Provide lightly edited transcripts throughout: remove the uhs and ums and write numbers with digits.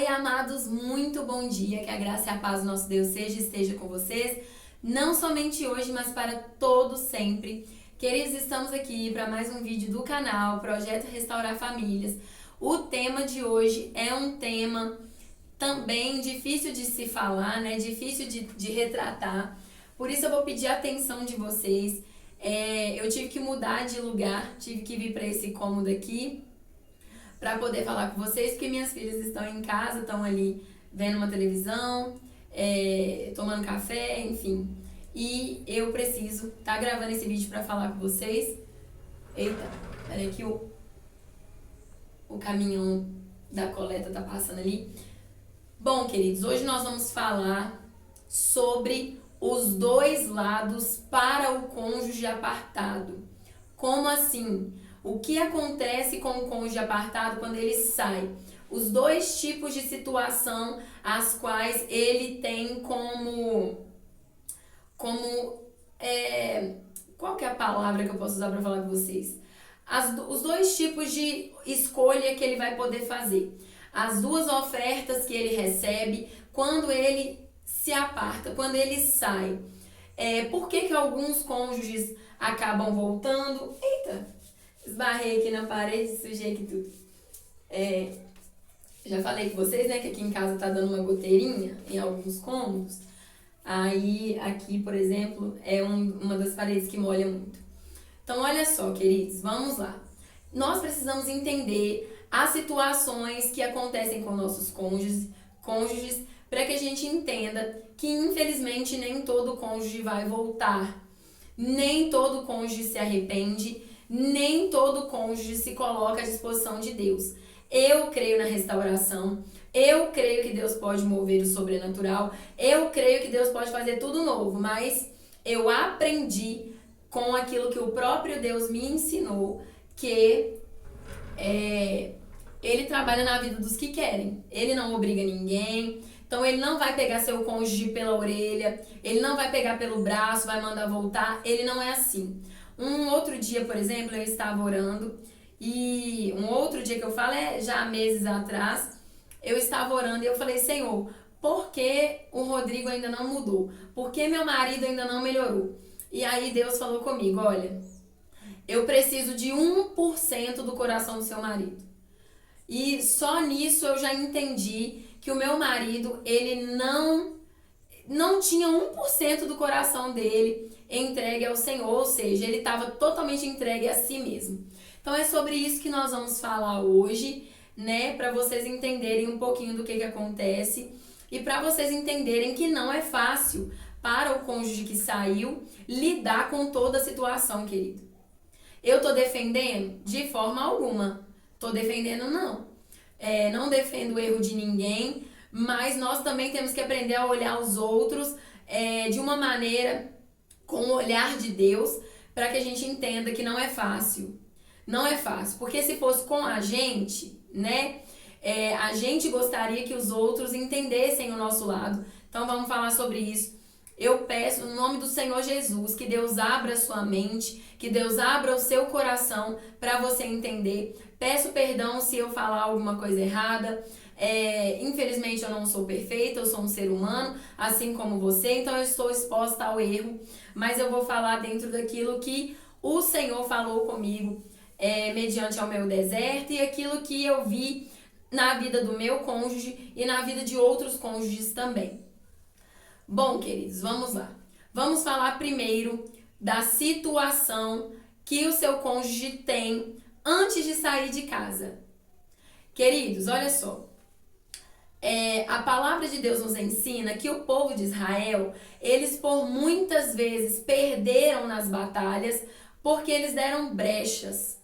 Oi, amados, muito bom dia. Que a graça e a paz do nosso Deus esteja com vocês, não somente hoje, mas para todo sempre. Queridos, estamos aqui para mais um vídeo do canal Projeto Restaurar Famílias. O tema de hoje é um tema também difícil de se falar, né? Difícil de retratar. Por isso eu vou pedir a atenção de vocês. Eu tive que mudar de lugar, tive que vir para esse cômodo aqui para poder falar com vocês, porque minhas filhas estão em casa, estão ali vendo uma televisão, tomando café, enfim. E eu preciso estar gravando esse vídeo para falar com vocês. Eita, peraí que o caminhão da coleta tá passando ali. Bom, queridos, hoje nós vamos falar sobre os dois lados para o cônjuge apartado. Como assim? O que acontece com o cônjuge apartado quando ele sai? Os dois tipos de situação as quais ele tem qual que é a palavra que eu posso usar para falar com vocês? Os dois tipos de escolha que ele vai poder fazer. As duas ofertas que ele recebe quando ele se aparta, quando ele sai. Por que alguns cônjuges acabam voltando? Eita! Esbarrei aqui na parede, sujei aqui tudo. Já falei com vocês, né, que aqui em casa tá dando uma goteirinha em alguns cômodos. Aí, aqui, por exemplo, é uma das paredes que molha muito. Então, olha só, queridos, vamos lá. Nós precisamos entender as situações que acontecem com nossos cônjuges para que a gente entenda que, infelizmente, nem todo cônjuge vai voltar. Nem todo cônjuge se arrepende. Nem todo cônjuge se coloca à disposição de Deus. Eu creio na restauração, eu creio que Deus pode mover o sobrenatural, eu creio que Deus pode fazer tudo novo, mas eu aprendi com aquilo que o próprio Deus me ensinou, que Ele trabalha na vida dos que querem, Ele não obriga ninguém. Então ele não vai pegar seu cônjuge pela orelha, ele não vai pegar pelo braço, vai mandar voltar, ele não é assim. Um outro dia, por exemplo, eu estava orando, e um outro dia que eu falo já há meses atrás, eu estava orando e eu falei, Senhor, por que o Rodrigo ainda não mudou? Por que meu marido ainda não melhorou? E aí Deus falou comigo, olha, eu preciso de 1% do coração do seu marido. E só nisso eu já entendi que o meu marido, ele não tinha 1% do coração dele entregue ao Senhor, ou seja, ele estava totalmente entregue a si mesmo. Então é sobre isso que nós vamos falar hoje, né, para vocês entenderem um pouquinho do que acontece e para vocês entenderem que não é fácil para o cônjuge que saiu lidar com toda a situação, querido. Eu tô defendendo? De forma alguma. Tô defendendo, não. Não defendo o erro de ninguém, mas nós também temos que aprender a olhar os outros de uma maneira, com o olhar de Deus, para que a gente entenda que não é fácil. Não é fácil, porque se fosse com a gente, né, a gente gostaria que os outros entendessem o nosso lado. Então vamos falar sobre isso. Eu peço, no nome do Senhor Jesus, que Deus abra a sua mente, que Deus abra o seu coração para você entender. Peço perdão se eu falar alguma coisa errada. Infelizmente eu não sou perfeita, eu sou um ser humano, assim como você, então eu estou exposta ao erro, mas eu vou falar dentro daquilo que o Senhor falou comigo, mediante ao meu deserto e aquilo que eu vi na vida do meu cônjuge e na vida de outros cônjuges também. Bom, queridos, vamos lá. Vamos falar primeiro da situação que o seu cônjuge tem antes de sair de casa. Queridos, olha só. A palavra de Deus nos ensina que o povo de Israel, eles por muitas vezes perderam nas batalhas porque eles deram brechas.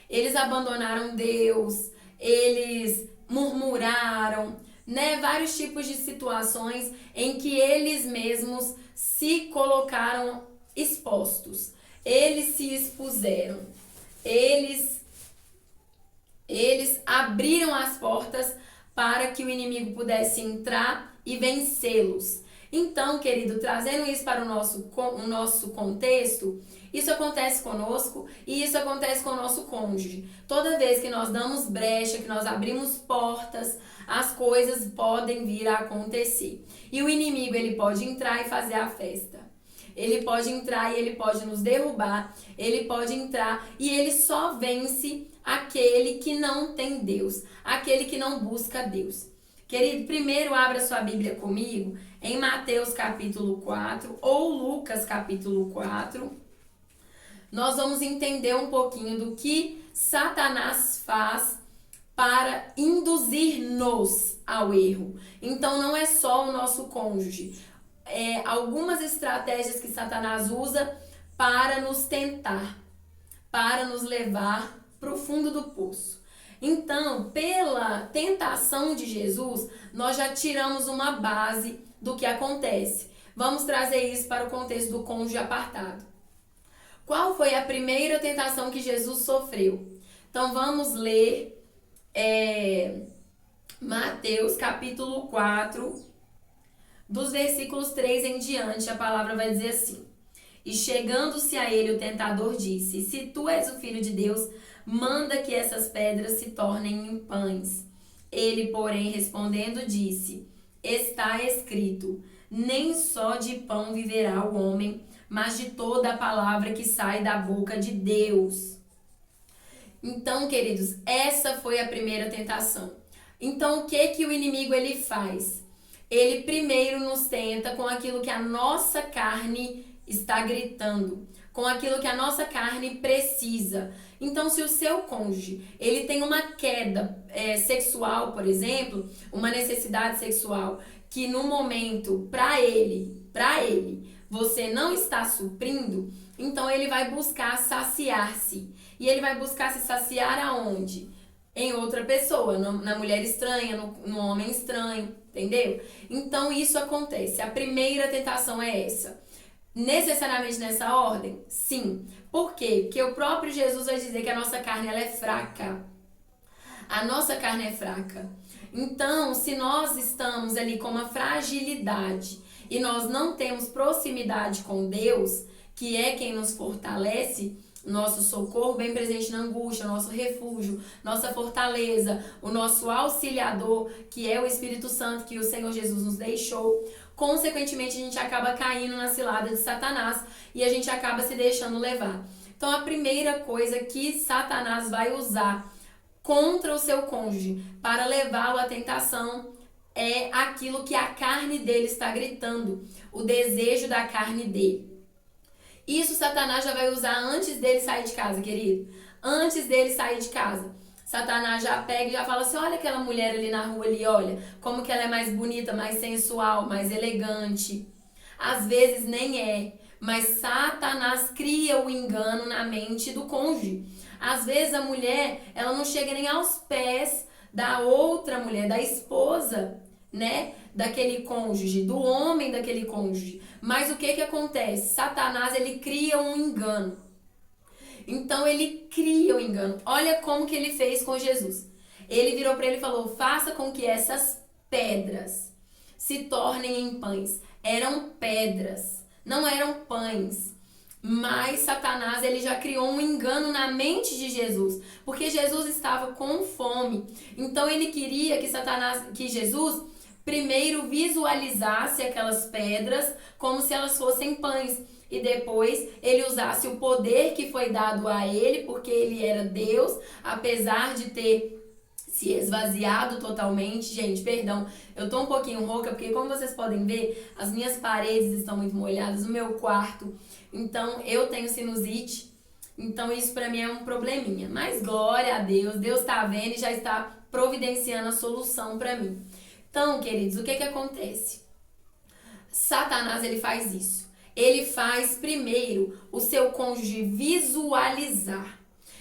Eles abandonaram Deus, eles murmuraram, né? Vários tipos de situações em que eles mesmos se colocaram expostos. Eles se expuseram. Eles abriram as portas para que o inimigo pudesse entrar e vencê-los. Então, querido, trazendo isso para o nosso contexto, isso acontece conosco e isso acontece com o nosso cônjuge. Toda vez que nós damos brecha, que nós abrimos portas, as coisas podem vir a acontecer. E o inimigo, ele pode entrar e fazer a festa. Ele pode entrar e ele pode nos derrubar. Ele pode entrar e ele só vence aquele que não tem Deus, aquele que não busca Deus. Querido, primeiro abra sua Bíblia comigo em Mateus capítulo 4 ou Lucas capítulo 4. Nós vamos entender um pouquinho do que Satanás faz para induzir-nos ao erro. Então não é só o nosso cônjuge. Algumas estratégias que Satanás usa para nos tentar, para nos levar para o fundo do poço. Então, pela tentação de Jesus, nós já tiramos uma base do que acontece. Vamos trazer isso para o contexto do cônjuge apartado. Qual foi a primeira tentação que Jesus sofreu? Então, vamos ler Mateus capítulo 4, dos versículos 3 em diante. A palavra vai dizer assim: E chegando-se a ele, o tentador disse: Se tu és o Filho de Deus, manda que essas pedras se tornem em pães. Ele, porém, respondendo, disse: Está escrito: Nem só de pão viverá o homem, mas de toda a palavra que sai da boca de Deus. Então, queridos, essa foi a primeira tentação. Então, o que o inimigo ele faz? Ele primeiro nos tenta com aquilo que a nossa carne está gritando, com aquilo que a nossa carne precisa. Então, se o seu cônjuge ele tem uma queda sexual, por exemplo, uma necessidade sexual, que no momento, para ele, você não está suprindo, então ele vai buscar saciar-se. E ele vai buscar se saciar aonde? Em outra pessoa, na mulher estranha, no homem estranho, entendeu? Então, isso acontece. A primeira tentação é essa. Necessariamente nessa ordem? Sim. Por quê? Porque o próprio Jesus vai dizer que a nossa carne ela é fraca. A nossa carne é fraca. Então, se nós estamos ali com uma fragilidade e nós não temos proximidade com Deus, que é quem nos fortalece, nosso socorro bem presente na angústia, nosso refúgio, nossa fortaleza, o nosso auxiliador, que é o Espírito Santo que o Senhor Jesus nos deixou. Consequentemente, a gente acaba caindo na cilada de Satanás e a gente acaba se deixando levar. Então, a primeira coisa que Satanás vai usar contra o seu cônjuge para levá-lo à tentação é aquilo que a carne dele está gritando, o desejo da carne dele. Isso Satanás já vai usar antes dele sair de casa, querido. Antes dele sair de casa. Satanás já pega e já fala assim: olha aquela mulher ali na rua ali, olha como que ela é mais bonita, mais sensual, mais elegante. Às vezes nem é, mas Satanás cria o engano na mente do cônjuge. Às vezes a mulher, ela não chega nem aos pés da outra mulher, da esposa, né? Daquele cônjuge, do homem daquele cônjuge. Mas o que acontece? Satanás, ele cria um engano. Então, ele cria o engano. Olha como que ele fez com Jesus. Ele virou para ele e falou: faça com que essas pedras se tornem em pães. Eram pedras, não eram pães. Mas Satanás, ele já criou um engano na mente de Jesus, porque Jesus estava com fome. Então, ele queria que Jesus primeiro visualizasse aquelas pedras como se elas fossem pães. E depois ele usasse o poder que foi dado a ele, porque ele era Deus, apesar de ter se esvaziado totalmente. Gente, perdão, eu tô um pouquinho rouca, porque como vocês podem ver, as minhas paredes estão muito molhadas, o meu quarto. Então, eu tenho sinusite, então isso pra mim é um probleminha. Mas glória a Deus, Deus tá vendo e já está providenciando a solução pra mim. Então, queridos, o que acontece? Satanás, ele faz isso. Ele faz primeiro o seu cônjuge visualizar.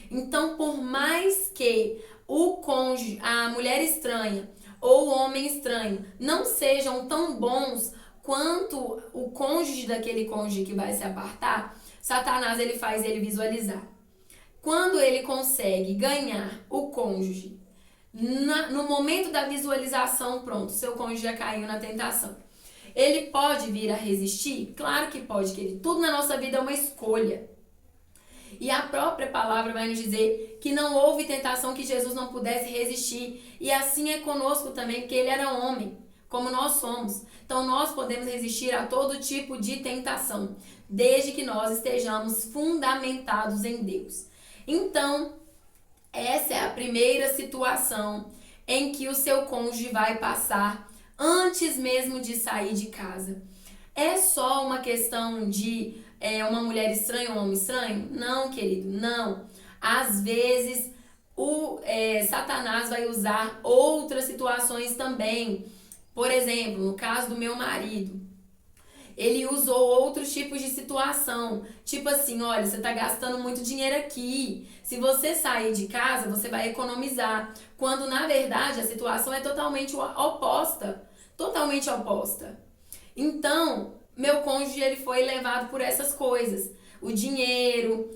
Então, por mais que o cônjuge, a mulher estranha ou o homem estranho não sejam tão bons quanto o cônjuge daquele cônjuge que vai se apartar, Satanás, ele faz ele visualizar. Quando ele consegue ganhar o cônjuge, no momento da visualização, pronto, seu cônjuge já caiu na tentação. Ele pode vir a resistir? Claro que pode, querido. Tudo na nossa vida é uma escolha. E a própria palavra vai nos dizer que não houve tentação que Jesus não pudesse resistir. E assim é conosco também, porque ele era homem, como nós somos. Então nós podemos resistir a todo tipo de tentação, desde que nós estejamos fundamentados em Deus. Então, essa é a primeira situação em que o seu cônjuge vai passar antes mesmo de sair de casa. É só uma questão de uma mulher estranha ou um homem estranho? Não, querido, não. Às vezes, Satanás vai usar outras situações também. Por exemplo, no caso do meu marido, ele usou outros tipos de situação. Tipo assim, olha, você tá gastando muito dinheiro aqui. Se você sair de casa, você vai economizar. Quando, na verdade, a situação é totalmente oposta. Totalmente oposta. Então, meu cônjuge ele foi levado por essas coisas. O dinheiro,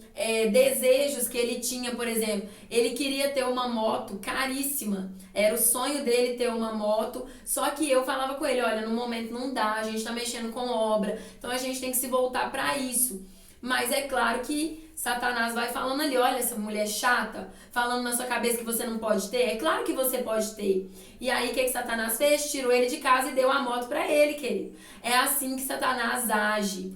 desejos que ele tinha, por exemplo, ele queria ter uma moto caríssima, era o sonho dele ter uma moto, só que eu falava com ele, olha, no momento não dá, a gente tá mexendo com obra, então a gente tem que se voltar para isso. Mas é claro que Satanás vai falando ali, olha essa mulher chata, falando na sua cabeça que você não pode ter, é claro que você pode ter. E aí o que Satanás fez? Tirou ele de casa e deu a moto para ele, querido. É assim que Satanás age.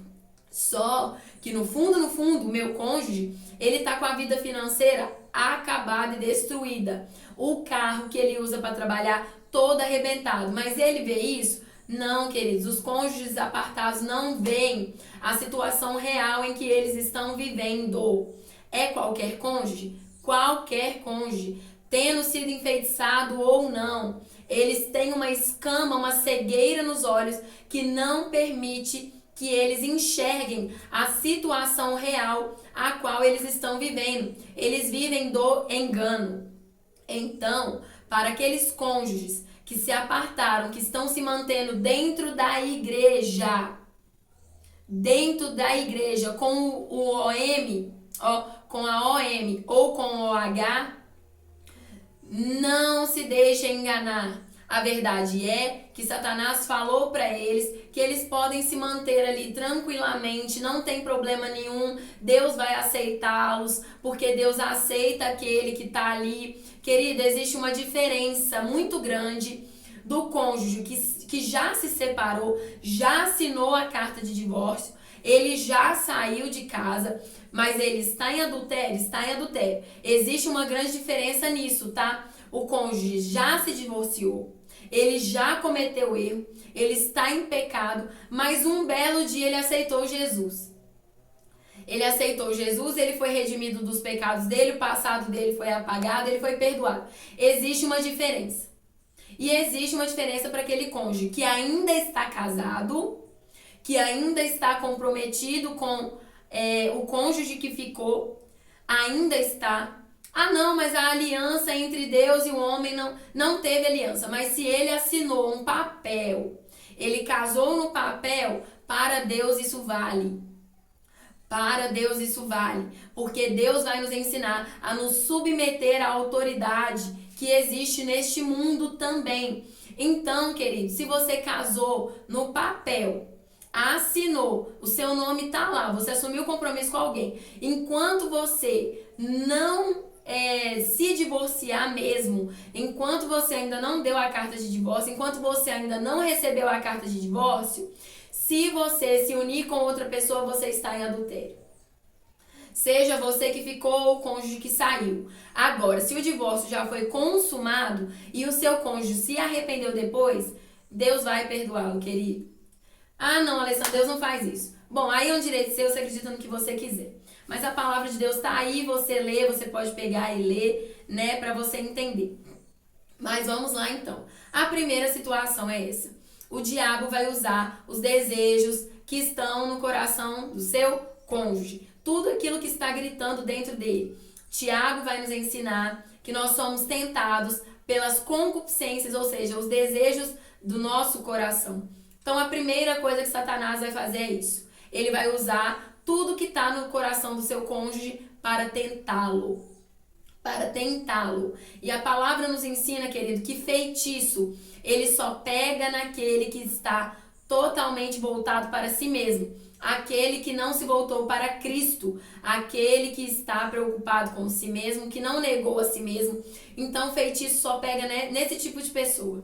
Só que no fundo, o meu cônjuge, ele tá com a vida financeira acabada e destruída. O carro que ele usa para trabalhar todo arrebentado. Mas ele vê isso? Não, queridos. Os cônjuges apartados não veem a situação real em que eles estão vivendo. É qualquer cônjuge? Qualquer cônjuge. Tendo sido enfeitiçado ou não. Eles têm uma escama, uma cegueira nos olhos que não permite que eles enxerguem a situação real a qual eles estão vivendo. Eles vivem do engano. Então, para aqueles cônjuges que se apartaram, que estão se mantendo dentro da igreja, com o OM, com a OM ou com o OH, não se deixem enganar. A verdade é que Satanás falou para eles que eles podem se manter ali tranquilamente, não tem problema nenhum, Deus vai aceitá-los, porque Deus aceita aquele que está ali. Querida, existe uma diferença muito grande do cônjuge que já se separou, já assinou a carta de divórcio, ele já saiu de casa, mas ele está em adultério? Está em adultério. Existe uma grande diferença nisso, tá? O cônjuge já se divorciou, ele já cometeu erro, ele está em pecado, mas um belo dia ele aceitou Jesus. Ele aceitou Jesus, ele foi redimido dos pecados dele, o passado dele foi apagado, ele foi perdoado. Existe uma diferença. E existe uma diferença para aquele cônjuge que ainda está casado, que ainda está comprometido com o cônjuge que ficou, ainda está. Ah, não, mas a aliança entre Deus e o homem não teve aliança. Mas se ele assinou um papel, ele casou no papel, para Deus isso vale. Para Deus isso vale. Porque Deus vai nos ensinar a nos submeter à autoridade que existe neste mundo também. Então, querido, se você casou no papel, assinou, o seu nome tá lá, você assumiu compromisso com alguém. Enquanto você não se divorciar mesmo, enquanto você ainda não deu a carta de divórcio, enquanto você ainda não recebeu a carta de divórcio, se você se unir com outra pessoa, você está em adultério. Seja você que ficou ou o cônjuge que saiu. Agora, se o divórcio já foi consumado e o seu cônjuge se arrependeu depois, Deus vai perdoá-lo, querido. Ah, não, Alessandra, Deus não faz isso. Bom, aí é um direito seu, você acredita no que você quiser. Mas a palavra de Deus está aí, você lê, você pode pegar e ler, né, para você entender. Mas vamos lá então. A primeira situação é essa. O diabo vai usar os desejos que estão no coração do seu cônjuge. Tudo aquilo que está gritando dentro dele. Tiago vai nos ensinar que nós somos tentados pelas concupiscências, ou seja, os desejos do nosso coração. Então a primeira coisa que Satanás vai fazer é isso. Ele vai usar tudo que está no coração do seu cônjuge para tentá-lo. Para tentá-lo. E a palavra nos ensina, querido, que feitiço, ele só pega naquele que está totalmente voltado para si mesmo. Aquele que não se voltou para Cristo, aquele que está preocupado com si mesmo, que não negou a si mesmo. Então, feitiço só pega, né, nesse tipo de pessoa.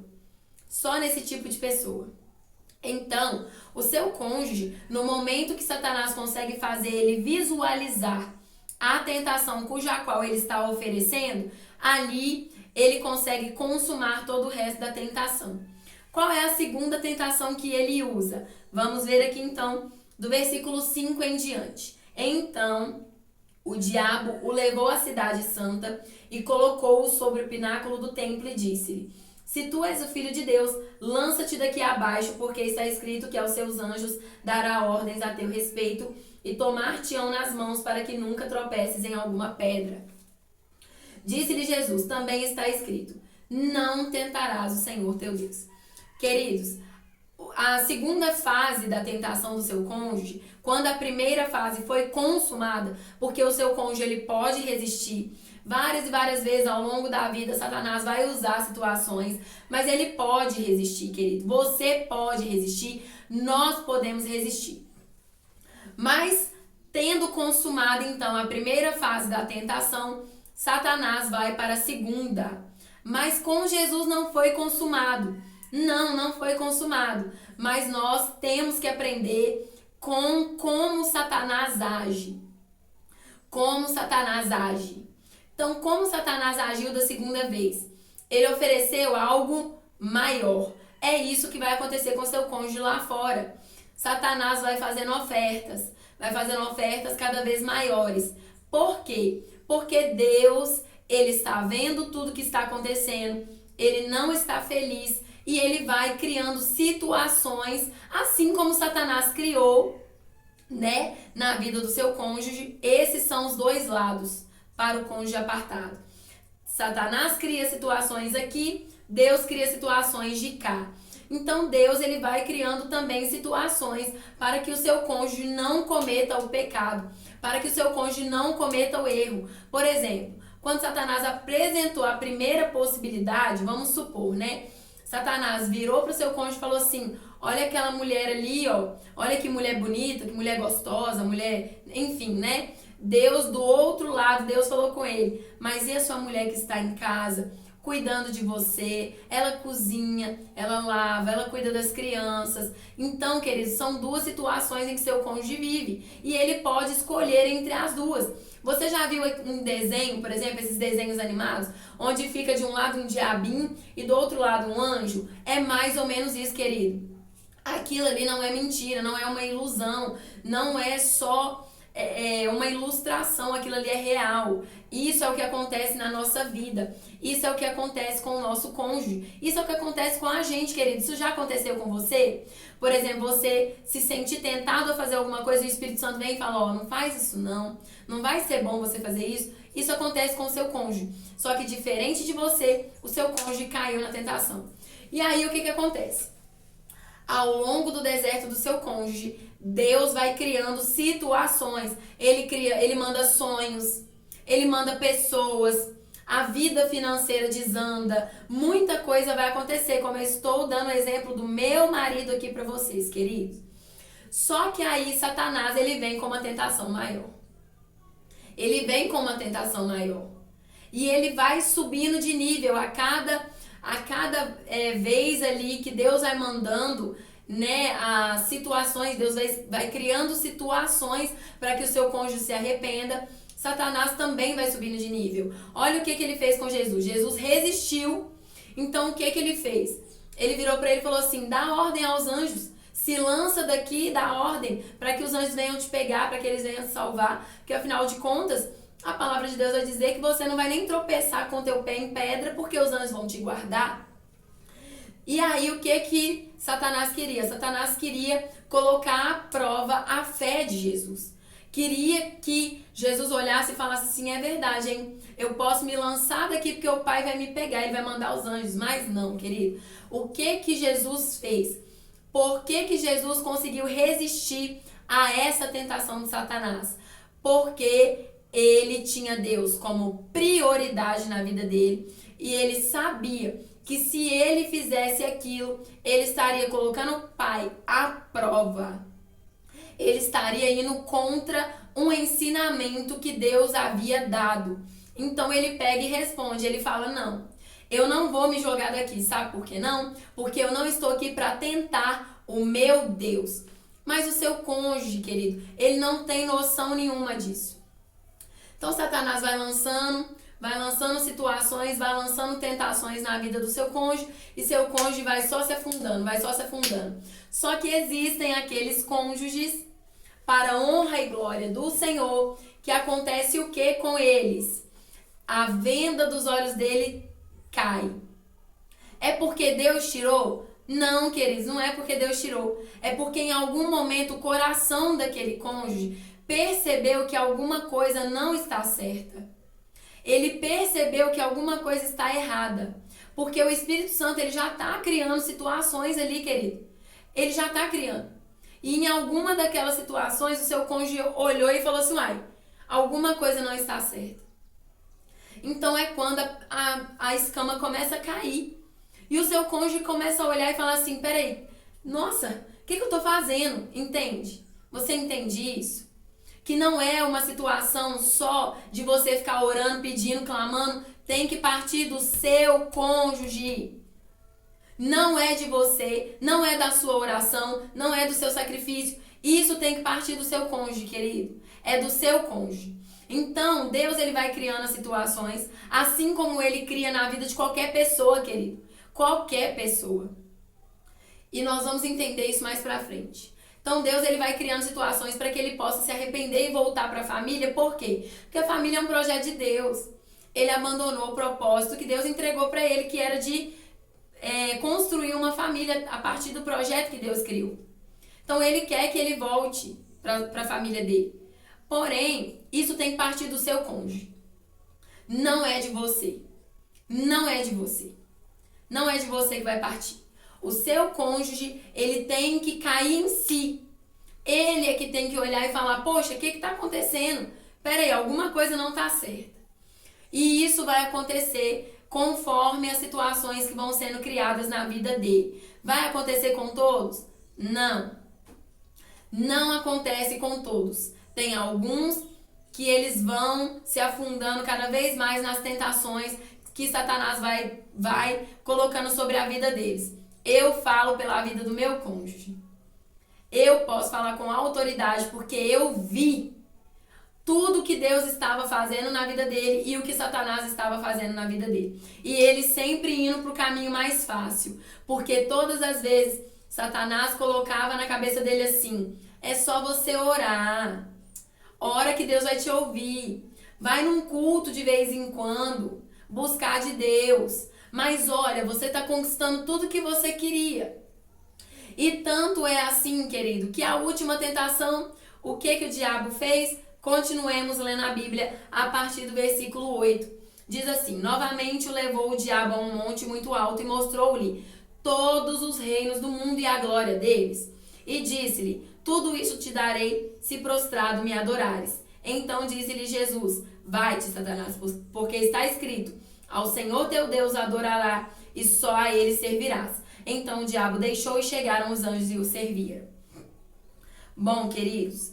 Só nesse tipo de pessoa. Então, o seu cônjuge, no momento que Satanás consegue fazer ele visualizar a tentação cuja qual ele está oferecendo, ali ele consegue consumar todo o resto da tentação. Qual é a segunda tentação que ele usa? Vamos ver aqui então, do versículo 5 em diante. Então, o diabo o levou à cidade santa e colocou-o sobre o pináculo do templo e disse-lhe: se tu és o filho de Deus, lança-te daqui abaixo, porque está escrito que aos seus anjos dará ordens a teu respeito e tomar-te-ão nas mãos para que nunca tropeces em alguma pedra. Disse-lhe Jesus, também está escrito, não tentarás o Senhor teu Deus. Queridos, a segunda fase da tentação do seu cônjuge, quando a primeira fase foi consumada, porque o seu cônjuge ele pode resistir, várias e várias vezes ao longo da vida, Satanás vai usar situações, mas ele pode resistir, querido. Você pode resistir, nós podemos resistir. Mas, tendo consumado, então, a primeira fase da tentação, Satanás vai para a segunda. Mas com Jesus não foi consumado. Não foi consumado. Mas nós temos que aprender com como Satanás age. Como Satanás age. Então, como Satanás agiu da segunda vez? Ele ofereceu algo maior. É isso que vai acontecer com seu cônjuge lá fora. Satanás vai fazendo ofertas cada vez maiores. Por quê? Porque Deus, ele está vendo tudo que está acontecendo, ele não está feliz e ele vai criando situações, assim como Satanás criou, né, na vida do seu cônjuge. Esses são os dois lados para o cônjuge apartado. Satanás cria situações aqui, Deus cria situações de cá. Então Deus ele vai criando também situações para que o seu cônjuge não cometa o pecado, para que o seu cônjuge não cometa o erro. Por exemplo, quando Satanás apresentou a primeira possibilidade, vamos supor, né? Satanás virou para o seu cônjuge e falou assim: olha aquela mulher ali, ó, olha que mulher bonita, que mulher gostosa, mulher, enfim, né? Deus do outro lado, Deus falou com ele: mas e a sua mulher que está em casa, cuidando de você, ela cozinha, ela lava, ela cuida das crianças. Então, queridos, são duas situações em que seu cônjuge vive e ele pode escolher entre as duas. Você já viu um desenho, por exemplo, esses desenhos animados, onde fica de um lado um diabinho e do outro lado um anjo? É mais ou menos isso, querido. Aquilo ali não é mentira, não é uma ilusão, não é só uma ilustração, aquilo ali é real. Isso é o que acontece na nossa vida. Isso é o que acontece com o nosso cônjuge. Isso é o que acontece com a gente, querido. Isso já aconteceu com você? Por exemplo, você se sente tentado a fazer alguma coisa e o Espírito Santo vem e fala: ó, não faz isso não. Não vai ser bom você fazer isso. Isso acontece com o seu cônjuge. Só que diferente de você, o seu cônjuge caiu na tentação. E aí o que acontece? Ao longo do deserto do seu cônjuge, Deus vai criando situações. Ele manda sonhos, ele manda pessoas, a vida financeira desanda, muita coisa vai acontecer, como eu estou dando o exemplo do meu marido aqui para vocês, queridos. Só que aí Satanás, ele vem com uma tentação maior. Ele vem com uma tentação maior. E ele vai subindo de nível a cada vez ali que Deus vai mandando, né, as situações, Deus vai criando situações para que o seu cônjuge se arrependa. Satanás também vai subindo de nível. Olha o que ele fez com Jesus. Jesus resistiu. Então o que ele fez? Ele virou para ele e falou assim: dá ordem aos anjos, se lança daqui e dá ordem para que os anjos venham te pegar, para que eles venham te salvar, porque afinal de contas a palavra de Deus vai dizer que você não vai nem tropeçar com teu pé em pedra, porque os anjos vão te guardar. E aí o que Satanás queria? Satanás queria colocar à prova a fé de Jesus. Queria que Jesus olhasse e falasse assim: é verdade, hein? Eu posso me lançar daqui porque o Pai vai me pegar, ele vai mandar os anjos. Mas não, querido. O que Jesus fez? Por que Jesus conseguiu resistir a essa tentação de Satanás? Porque ele tinha Deus como prioridade na vida dele e ele sabia que se ele fizesse aquilo, ele estaria colocando o pai à prova. Ele estaria indo contra um ensinamento que Deus havia dado. Então ele pega e responde, ele fala, não, eu não vou me jogar daqui, sabe por que não? Porque eu não estou aqui para tentar o meu Deus. Mas o seu cônjuge, querido, ele não tem noção nenhuma disso. Então Satanás vai lançando situações, vai lançando tentações na vida do seu cônjuge e seu cônjuge vai só se afundando. Só que existem aqueles cônjuges, para a honra e glória do Senhor, que acontece o que com eles? A venda dos olhos dele cai. É porque Deus tirou? Não, queridos, não é porque Deus tirou. É porque em algum momento o coração daquele cônjuge percebeu que alguma coisa não está certa. Ele percebeu que alguma coisa está errada. Porque o Espírito Santo, ele já está criando situações ali, querido. Ele já está criando. E em alguma daquelas situações, o seu cônjuge olhou e falou assim, uai, alguma coisa não está certa. Então é quando a escama começa a cair. E o seu cônjuge começa a olhar e falar assim, peraí, nossa, o que eu tô fazendo? Entende? Você entende isso? Que não é uma situação só de você ficar orando, pedindo, clamando, tem que partir do seu cônjuge. Não é de você, não é da sua oração, não é do seu sacrifício. Isso tem que partir do seu cônjuge, querido. É do seu cônjuge. Então, Deus ele vai criando as situações, assim como ele cria na vida de qualquer pessoa, querido. Qualquer pessoa. E nós vamos entender isso mais pra frente. Então, Deus ele vai criando situações para que ele possa se arrepender e voltar para a família. Por quê? Porque a família é um projeto de Deus. Ele abandonou o propósito que Deus entregou para ele, que era de construir uma família a partir do projeto que Deus criou. Então ele quer que ele volte para a família dele. Porém, isso tem que partir do seu cônjuge. Não é de você. Não é de você. Não é de você que vai partir. O seu cônjuge, ele tem que cair em si. Ele é que tem que olhar e falar, poxa, o que está acontecendo? Peraí, alguma coisa não está certa. E isso vai acontecer conforme as situações que vão sendo criadas na vida dele. Vai acontecer com todos? Não. Não acontece com todos. Tem alguns que eles vão se afundando cada vez mais nas tentações que Satanás vai colocando sobre a vida deles. Eu falo pela vida do meu cônjuge. Eu posso falar com autoridade porque eu vi tudo que Deus estava fazendo na vida dele e o que Satanás estava fazendo na vida dele. E ele sempre indo para o caminho mais fácil. Porque todas as vezes Satanás colocava na cabeça dele assim, é só você orar. Ora que Deus vai te ouvir. Vai num culto de vez em quando. Buscar de Deus. Mas olha, você está conquistando tudo que você queria. E tanto é assim, querido, que a última tentação, o que o diabo fez? Continuemos lendo a Bíblia a partir do versículo 8. Diz assim, novamente o levou o diabo a um monte muito alto e mostrou-lhe todos os reinos do mundo e a glória deles. E disse-lhe, tudo isso te darei se prostrado me adorares. Então disse-lhe Jesus, vai-te, Satanás, porque está escrito, ao Senhor teu Deus adorará e só a ele servirás. Então o diabo deixou e chegaram os anjos e o serviram. Bom, queridos,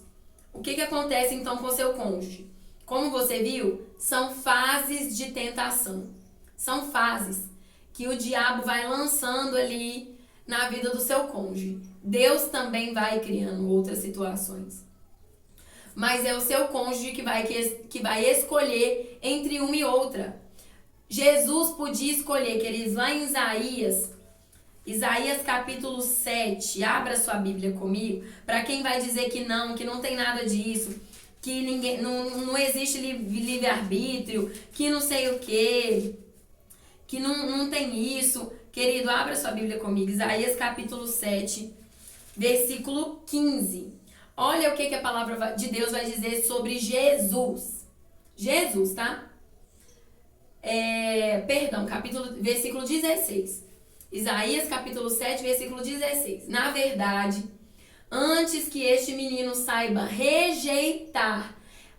o que acontece então com seu cônjuge? Como você viu, são fases de tentação. São fases que o diabo vai lançando ali na vida do seu cônjuge. Deus também vai criando outras situações. Mas é o seu cônjuge que vai escolher entre uma e outra. Jesus podia escolher, queridos, lá em Isaías capítulo 7, abra sua Bíblia comigo, para quem vai dizer que não tem nada disso, que ninguém, não existe livre-arbítrio, que não sei o quê, que não tem isso. Querido, abra sua Bíblia comigo, Isaías capítulo 7, versículo 15. Olha o que a palavra de Deus vai dizer sobre Jesus. Jesus, tá? Versículo 16. Isaías capítulo 7, versículo 16. Na verdade, antes que este menino saiba rejeitar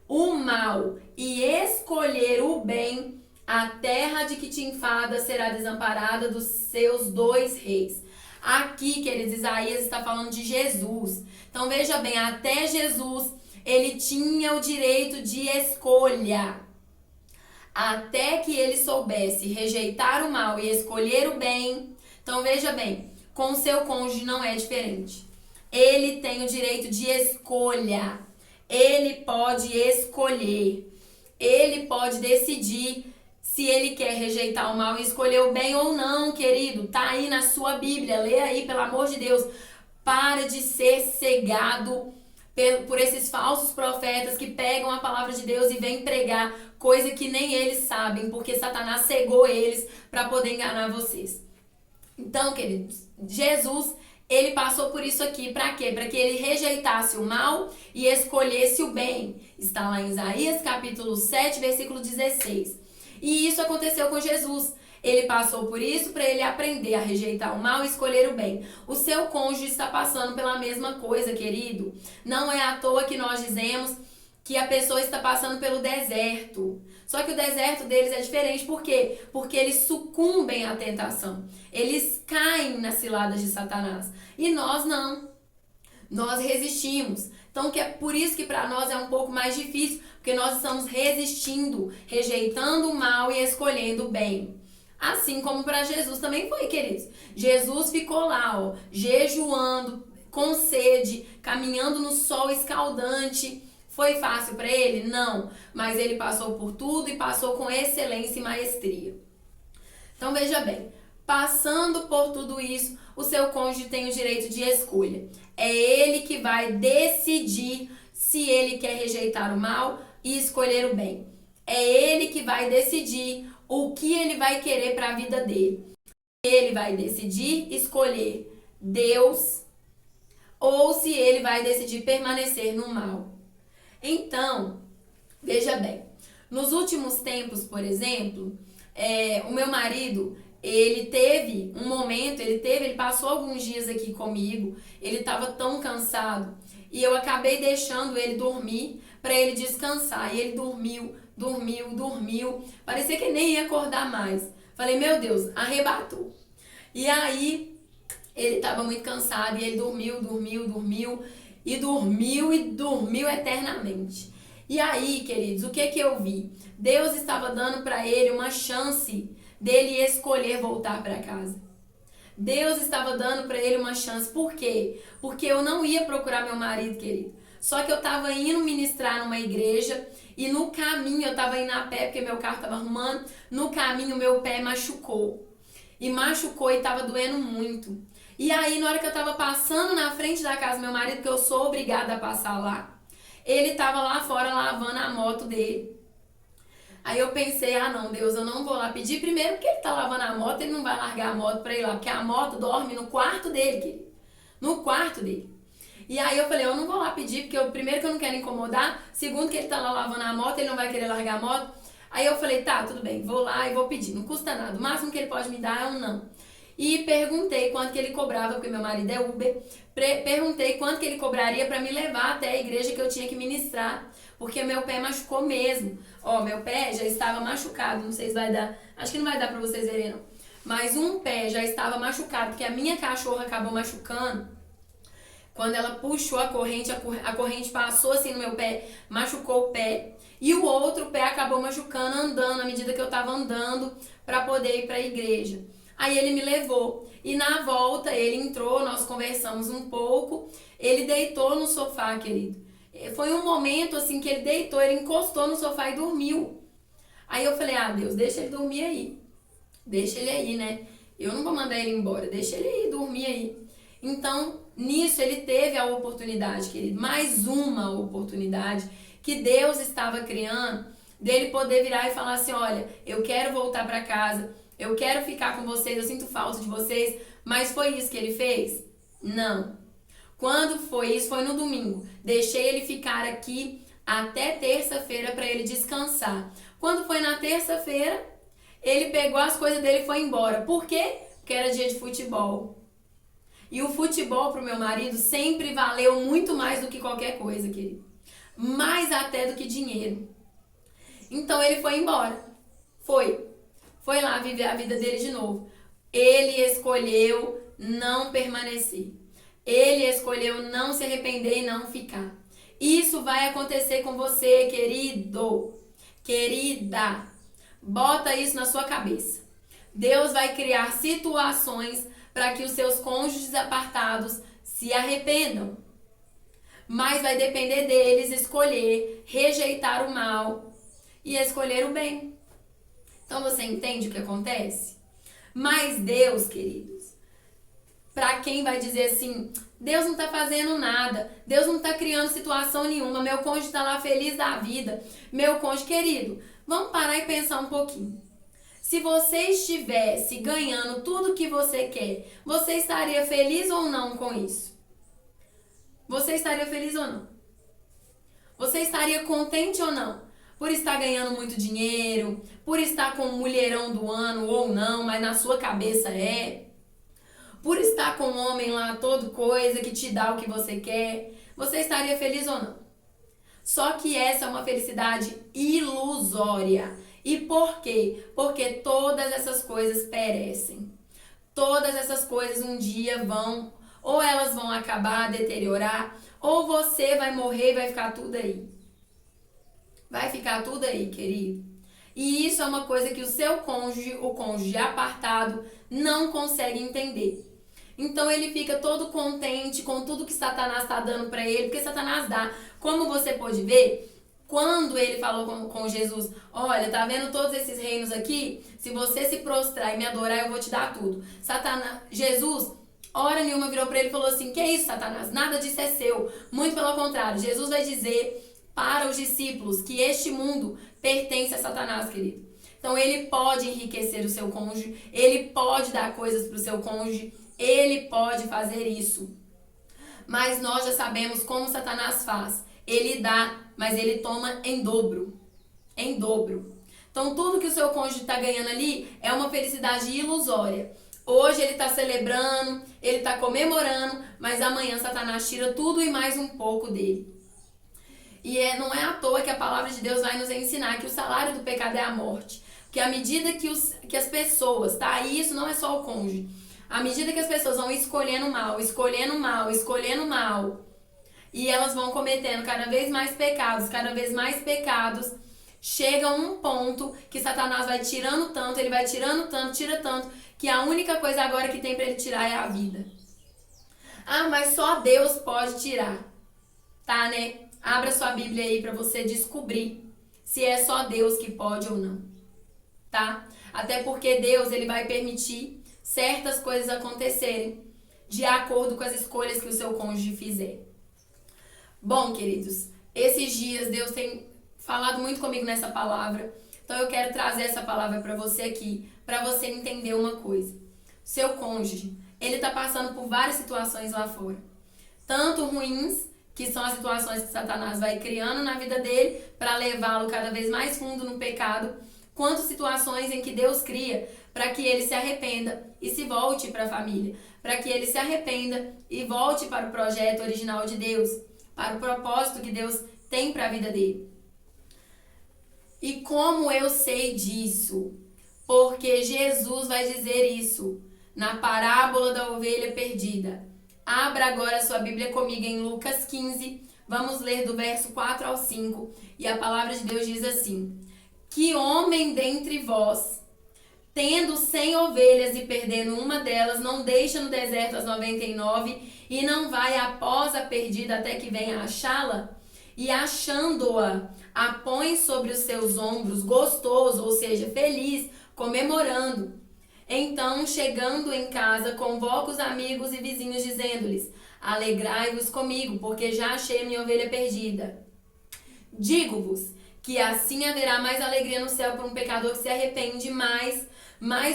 o mal e escolher o bem, A terra de que te enfada será desamparada dos seus 2 reis. Aqui, queridos, Isaías está falando de Jesus. Então veja bem, até Jesus ele tinha o direito de escolha. Até que ele soubesse rejeitar o mal e escolher o bem. Então veja bem, com o seu cônjuge não é diferente. Ele tem o direito de escolha. Ele pode escolher. Ele pode decidir se ele quer rejeitar o mal e escolher o bem ou não, querido. Tá aí na sua Bíblia. Lê aí, pelo amor de Deus. Para de ser cegado por esses falsos profetas que pegam a palavra de Deus e vêm pregar coisa que nem eles sabem, porque Satanás cegou eles para poder enganar vocês. Então, queridos, Jesus, ele passou por isso aqui, para quê? Para que ele rejeitasse o mal e escolhesse o bem. Está lá em Isaías capítulo 7, versículo 16. E isso aconteceu com Jesus. Ele passou por isso para ele aprender a rejeitar o mal e escolher o bem. O seu cônjuge está passando pela mesma coisa, querido. Não é à toa que nós dizemos que a pessoa está passando pelo deserto. Só que o deserto deles é diferente. Por quê? Porque eles sucumbem à tentação. Eles caem nas ciladas de Satanás. E nós não. Nós resistimos. Então, que é por isso que para nós é um pouco mais difícil, porque nós estamos resistindo, rejeitando o mal e escolhendo o bem. Assim como para Jesus também foi, queridos. Jesus ficou lá, ó, jejuando, com sede, caminhando no sol escaldante. Foi fácil para ele? Não. Mas ele passou por tudo e passou com excelência e maestria. Então veja bem, passando por tudo isso, o seu cônjuge tem o direito de escolha. É ele que vai decidir se ele quer rejeitar o mal e escolher o bem. É ele que vai decidir o que ele vai querer para a vida dele. Ele vai decidir escolher Deus ou se ele vai decidir permanecer no mal. Então, veja bem, nos últimos tempos, por exemplo, o meu marido, ele teve um momento, ele passou alguns dias aqui comigo, ele estava tão cansado e eu acabei deixando ele dormir para ele descansar. E ele dormiu, parecia que nem ia acordar mais. Falei, meu Deus, arrebatou. E aí, ele estava muito cansado e ele dormiu eternamente. E aí, queridos, o que eu vi? Deus estava dando para ele uma chance dele escolher voltar para casa. Deus estava dando para ele uma chance. Por quê? Porque eu não ia procurar meu marido, querido. Só que eu estava indo ministrar numa igreja e no caminho, eu estava indo a pé porque meu carro estava arrumando, no caminho meu pé machucou. E estava doendo muito. E aí, na hora que eu estava passando na frente da casa do meu marido, que eu sou obrigada a passar lá, ele estava lá fora lavando a moto dele. Aí eu pensei, não, Deus, eu não vou lá pedir. Primeiro, porque ele tá lavando a moto, ele não vai largar a moto pra ir lá, porque a moto dorme no quarto dele, querido. No quarto dele. E aí eu falei, eu não vou lá pedir, porque primeiro que eu não quero incomodar, segundo que ele tá lá lavando a moto, ele não vai querer largar a moto. Aí eu falei, tá, tudo bem, vou lá e vou pedir, não custa nada. O máximo que ele pode me dar é um não. E perguntei quanto que ele cobrava, porque meu marido é Uber. Perguntei quanto que ele cobraria para me levar até a igreja que eu tinha que ministrar, porque meu pé machucou mesmo. Ó, meu pé já estava machucado, não sei se vai dar, acho que não vai dar para vocês verem não. Mas um pé já estava machucado, porque a minha cachorra acabou machucando. Quando ela puxou a corrente passou assim no meu pé, machucou o pé. E o outro pé acabou machucando andando, à medida que eu estava andando para poder ir para a igreja. Aí ele me levou e na volta ele entrou, nós conversamos um pouco, ele deitou no sofá, querido. Foi um momento assim que ele deitou, ele encostou no sofá e dormiu. Aí eu falei, Deus, deixa ele dormir aí. Deixa ele aí, né? Eu não vou mandar ele embora, deixa ele aí, dormir aí. Então, nisso ele teve a oportunidade, querido, mais uma oportunidade que Deus estava criando, dele poder virar e falar assim, olha, eu quero voltar para casa, eu quero ficar com vocês, eu sinto falta de vocês, mas foi isso que ele fez? Não. Quando foi isso? Foi no domingo. Deixei ele ficar aqui até terça-feira para ele descansar. Quando foi na terça-feira, ele pegou as coisas dele e foi embora. Por quê? Porque era dia de futebol. E o futebol pro meu marido sempre valeu muito mais do que qualquer coisa, querido. Mais até do que dinheiro. Então ele foi embora. Foi lá viver a vida dele de novo. Ele escolheu não permanecer. Ele escolheu não se arrepender e não ficar. Isso vai acontecer com você, querido, querida. Bota isso na sua cabeça. Deus vai criar situações para que os seus cônjuges apartados se arrependam. Mas vai depender deles escolher rejeitar o mal e escolher o bem. Então você entende o que acontece? Mas Deus, queridos, para quem vai dizer assim, Deus não está fazendo nada, Deus não está criando situação nenhuma, meu cônjuge está lá feliz da vida, meu cônjuge querido, vamos parar e pensar um pouquinho. Se você estivesse ganhando tudo que você quer, você estaria feliz ou não com isso? Você estaria feliz ou não? Você estaria contente ou não? Por estar ganhando muito dinheiro, por estar com o mulherão do ano ou não, mas na sua cabeça é. Por estar com um homem lá todo coisa que te dá o que você quer, você estaria feliz ou não? Só que essa é uma felicidade ilusória. E por quê? Porque todas essas coisas perecem. Todas essas coisas um dia vão, ou elas vão acabar, deteriorar, ou você vai morrer e vai ficar tudo aí. Vai ficar tudo aí, querido. E isso é uma coisa que o seu cônjuge, o cônjuge apartado, não consegue entender. Então ele fica todo contente com tudo que Satanás está dando para ele, porque Satanás dá. Como você pode ver, quando ele falou com Jesus, olha, tá vendo todos esses reinos aqui? Se você se prostrar e me adorar, eu vou te dar tudo. Jesus, hora nenhuma virou para ele e falou assim, que é isso, Satanás? Nada disso é seu. Muito pelo contrário, Jesus vai dizer para os discípulos que este mundo pertence a Satanás, querido. Então ele pode enriquecer o seu cônjuge, ele pode dar coisas para o seu cônjuge, ele pode fazer isso. Mas nós já sabemos como Satanás faz. Ele dá, mas ele toma em dobro. Em dobro. Então tudo que o seu cônjuge está ganhando ali é uma felicidade ilusória. Hoje ele está celebrando, ele está comemorando, mas amanhã Satanás tira tudo e mais um pouco dele. E não é à toa que a palavra de Deus vai nos ensinar que o salário do pecado é a morte. Porque à medida que as pessoas, tá? E isso não é só o cônjuge. À medida que as pessoas vão escolhendo mal, escolhendo mal, escolhendo mal, e elas vão cometendo cada vez mais pecados, chega um ponto que Satanás vai tirando tanto, ele vai tirando tanto, tira tanto, que a única coisa agora que tem pra ele tirar é a vida. Ah, mas só Deus pode tirar. Tá, né? Abra sua Bíblia aí pra você descobrir se é só Deus que pode ou não. Tá? Até porque Deus, ele vai permitir certas coisas acontecerem de acordo com as escolhas que o seu cônjuge fizer. Bom, queridos, esses dias Deus tem falado muito comigo nessa palavra, então eu quero trazer essa palavra para você aqui, para você entender uma coisa. Seu cônjuge, ele tá passando por várias situações lá fora, tanto ruins, que são as situações que Satanás vai criando na vida dele para levá-lo cada vez mais fundo no pecado, quanto situações em que Deus cria para que ele se arrependa e se volte para a família, para que ele se arrependa e volte para o projeto original de Deus, para o propósito que Deus tem para a vida dele. E como eu sei disso? Porque Jesus vai dizer isso na parábola da ovelha perdida. Abra agora sua Bíblia comigo em Lucas 15, vamos ler do verso 4 ao 5, e a palavra de Deus diz assim: que homem dentre vós, tendo 100 ovelhas e perdendo uma delas, não deixa no deserto as 99 e não vai após a perdida até que venha achá-la? E achando-a, a põe sobre os seus ombros, gostoso, ou seja, feliz, comemorando. Então, chegando em casa, convoca os amigos e vizinhos, dizendo-lhes: alegrai-vos comigo, porque já achei a minha ovelha perdida. Digo-vos que assim haverá mais alegria no céu por um pecador que se arrepende mais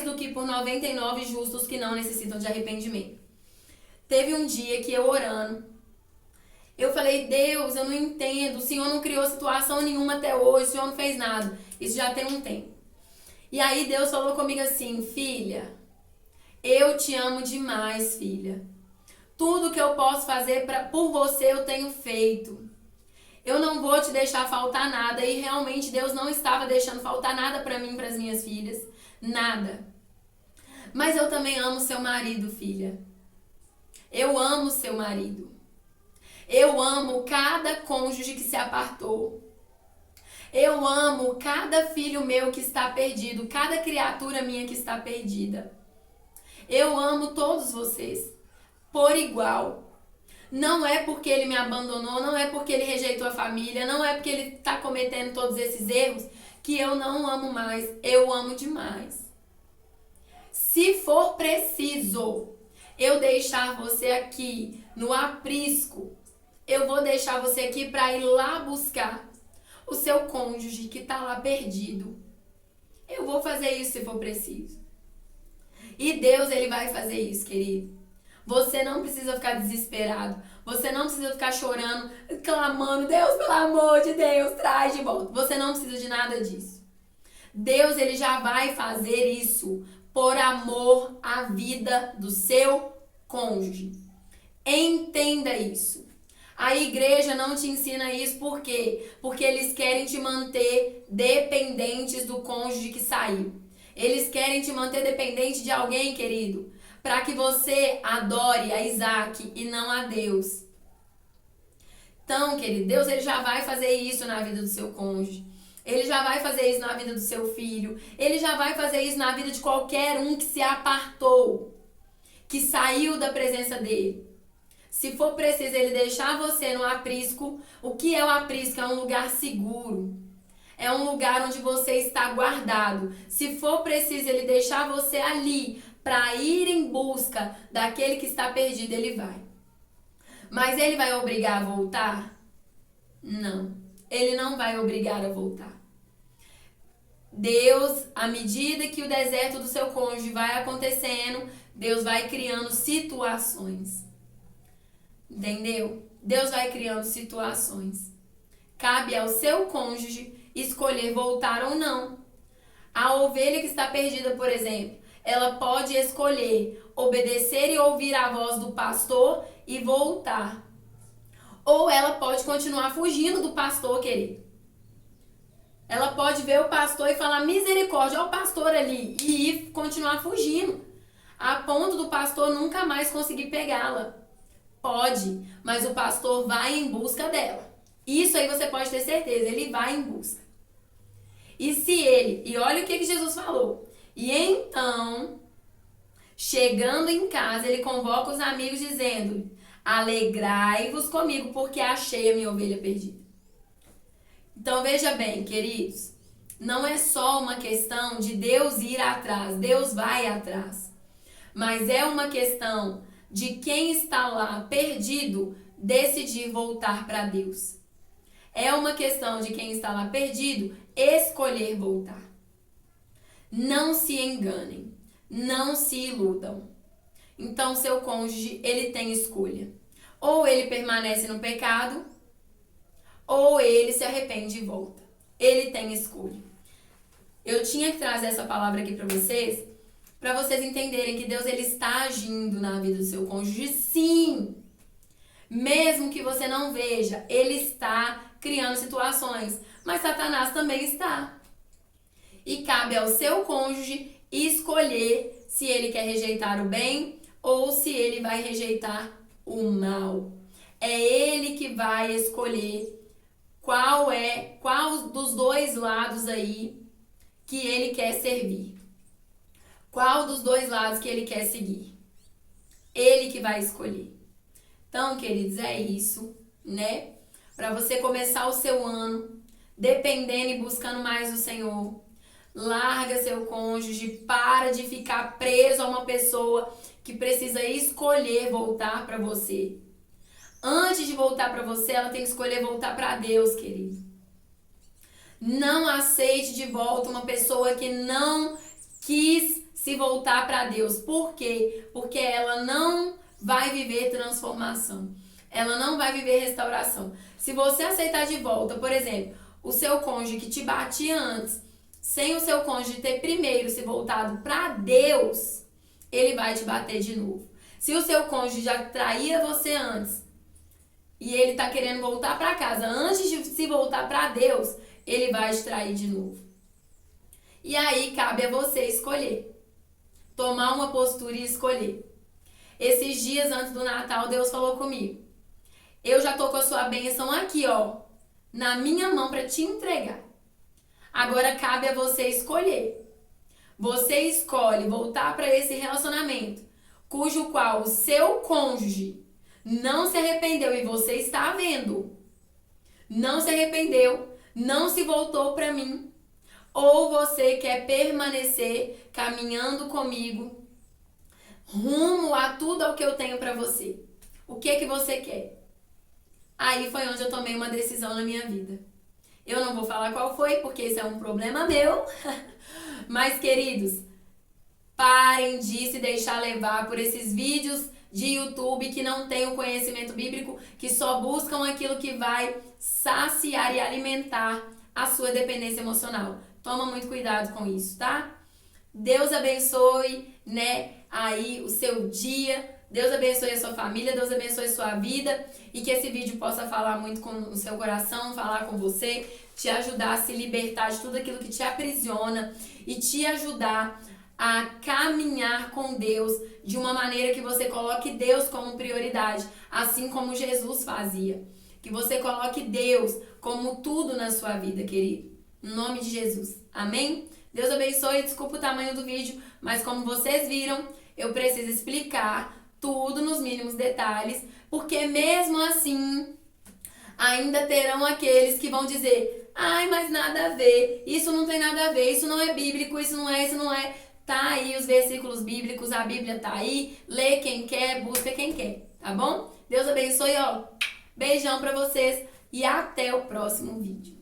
do que por 99 justos que não necessitam de arrependimento. Teve um dia que eu orando, eu falei: Deus, eu não entendo, o Senhor não criou situação nenhuma até hoje, o Senhor não fez nada. Isso já tem um tempo. E aí Deus falou comigo assim: filha, eu te amo demais, filha. Tudo que eu posso fazer por você eu tenho feito. Eu não vou te deixar faltar nada. E realmente Deus não estava deixando faltar nada para mim e para as minhas filhas. Nada. Mas eu também amo seu marido, filha. Eu amo seu marido. Eu amo cada cônjuge que se apartou. Eu amo cada filho meu que está perdido, cada criatura minha que está perdida. Eu amo todos vocês, por igual. Não é porque ele me abandonou, não é porque ele rejeitou a família, não é porque ele está cometendo todos esses erros que eu não amo mais. Eu amo demais. Se for preciso eu deixar você aqui no aprisco, eu vou deixar você aqui para ir lá buscar o seu cônjuge que está lá perdido. Eu vou fazer isso se for preciso. E Deus, ele vai fazer isso, querido. Você não precisa ficar desesperado. Você não precisa ficar chorando, clamando, Deus, pelo amor de Deus, traz de volta. Você não precisa de nada disso. Deus, ele já vai fazer isso por amor à vida do seu cônjuge. Entenda isso. A igreja não te ensina isso por quê? Porque eles querem te manter dependentes do cônjuge que saiu. Eles querem te manter dependente de alguém, querido, para que você adore a Isaac e não a Deus. Então, querido, Deus, ele já vai fazer isso na vida do seu cônjuge. Ele já vai fazer isso na vida do seu filho. Ele já vai fazer isso na vida de qualquer um que se apartou, que saiu da presença dele. Se for preciso ele deixar você no aprisco, o que é o aprisco? É um lugar seguro. É um lugar onde você está guardado. Se for preciso ele deixar você ali para ir em busca daquele que está perdido, ele vai. Mas ele vai obrigar a voltar? Não. Ele não vai obrigar a voltar. Deus, à medida que o deserto do seu cônjuge vai acontecendo, Deus vai criando situações. Entendeu? Deus vai criando situações. Cabe ao seu cônjuge escolher voltar ou não. A ovelha que está perdida, por exemplo, ela pode escolher obedecer e ouvir a voz do pastor e voltar. Ou ela pode continuar fugindo do pastor, querido. Ela pode ver o pastor e falar misericórdia, olha o pastor ali, e ir continuar fugindo, a ponto do pastor nunca mais conseguir pegá-la. Pode, mas o pastor vai em busca dela. Isso aí você pode ter certeza, ele vai em busca. E se ele, e olha o que Jesus falou, e então, chegando em casa, ele convoca os amigos dizendo, alegrai-vos comigo, porque achei a minha ovelha perdida. Então veja bem, queridos, não é só uma questão de Deus ir atrás, Deus vai atrás, mas é uma questão de quem está lá perdido decidir voltar para Deus. É uma questão de quem está lá perdido escolher voltar. Não se enganem, não se iludam. Então seu cônjuge, ele tem escolha. Ou ele permanece no pecado, ou ele se arrepende e volta. Ele tem escolha. Eu tinha que trazer essa palavra aqui para vocês entenderem que Deus, ele está agindo na vida do seu cônjuge, sim. Mesmo que você não veja, ele está criando situações, mas Satanás também está. E cabe ao seu cônjuge escolher se ele quer rejeitar o bem ou se ele vai rejeitar o mal. É ele que vai escolher qual dos dois lados aí que ele quer servir. Qual dos dois lados que ele quer seguir. Ele que vai escolher. Então, queridos, é isso, né? Para você começar o seu ano dependendo e buscando mais o Senhor. Larga seu cônjuge, para de ficar preso a uma pessoa que precisa escolher voltar para você. Antes de voltar para você, ela tem que escolher voltar para Deus, querido. Não aceite de volta uma pessoa que não quis se voltar para Deus. Por quê? Porque ela não vai viver transformação. Ela não vai viver restauração. Se você aceitar de volta, por exemplo, o seu cônjuge que te batia antes, sem o seu cônjuge ter primeiro se voltado para Deus, ele vai te bater de novo. Se o seu cônjuge já traía você antes, e ele tá querendo voltar para casa, antes de se voltar para Deus, ele vai extrair de novo. E aí cabe a você escolher. Tomar uma postura e escolher. Esses dias antes do Natal, Deus falou comigo. Eu já tô com a sua bênção aqui, ó, na minha mão para te entregar. Agora cabe a você escolher. Você escolhe voltar para esse relacionamento, cujo qual o seu cônjuge não se arrependeu e você está vendo. Não se arrependeu, não se voltou para mim. Ou você quer permanecer caminhando comigo rumo a tudo ao que eu tenho para você. O que você quer? Aí foi onde eu tomei uma decisão na minha vida. Eu não vou falar qual foi, porque esse é um problema meu. Mas, queridos, parem de se deixar levar por esses vídeos de YouTube que não têm o conhecimento bíblico, que só buscam aquilo que vai saciar e alimentar a sua dependência emocional. Toma muito cuidado com isso, tá? Deus abençoe, aí o seu dia. Deus abençoe a sua família, Deus abençoe a sua vida e que esse vídeo possa falar muito com o seu coração, falar com você, te ajudar a se libertar de tudo aquilo que te aprisiona e te ajudar a caminhar com Deus de uma maneira que você coloque Deus como prioridade, assim como Jesus fazia. Que você coloque Deus como tudo na sua vida, querido. Em nome de Jesus. Amém? Deus abençoe. Desculpa o tamanho do vídeo, mas como vocês viram, eu preciso explicar tudo nos mínimos detalhes, porque mesmo assim, ainda terão aqueles que vão dizer: ai, mas nada a ver, isso não tem nada a ver, isso não é bíblico, isso não é. Tá aí os versículos bíblicos, a Bíblia tá aí, lê quem quer, busca quem quer, tá bom? Deus abençoe, ó. Beijão pra vocês e até o próximo vídeo.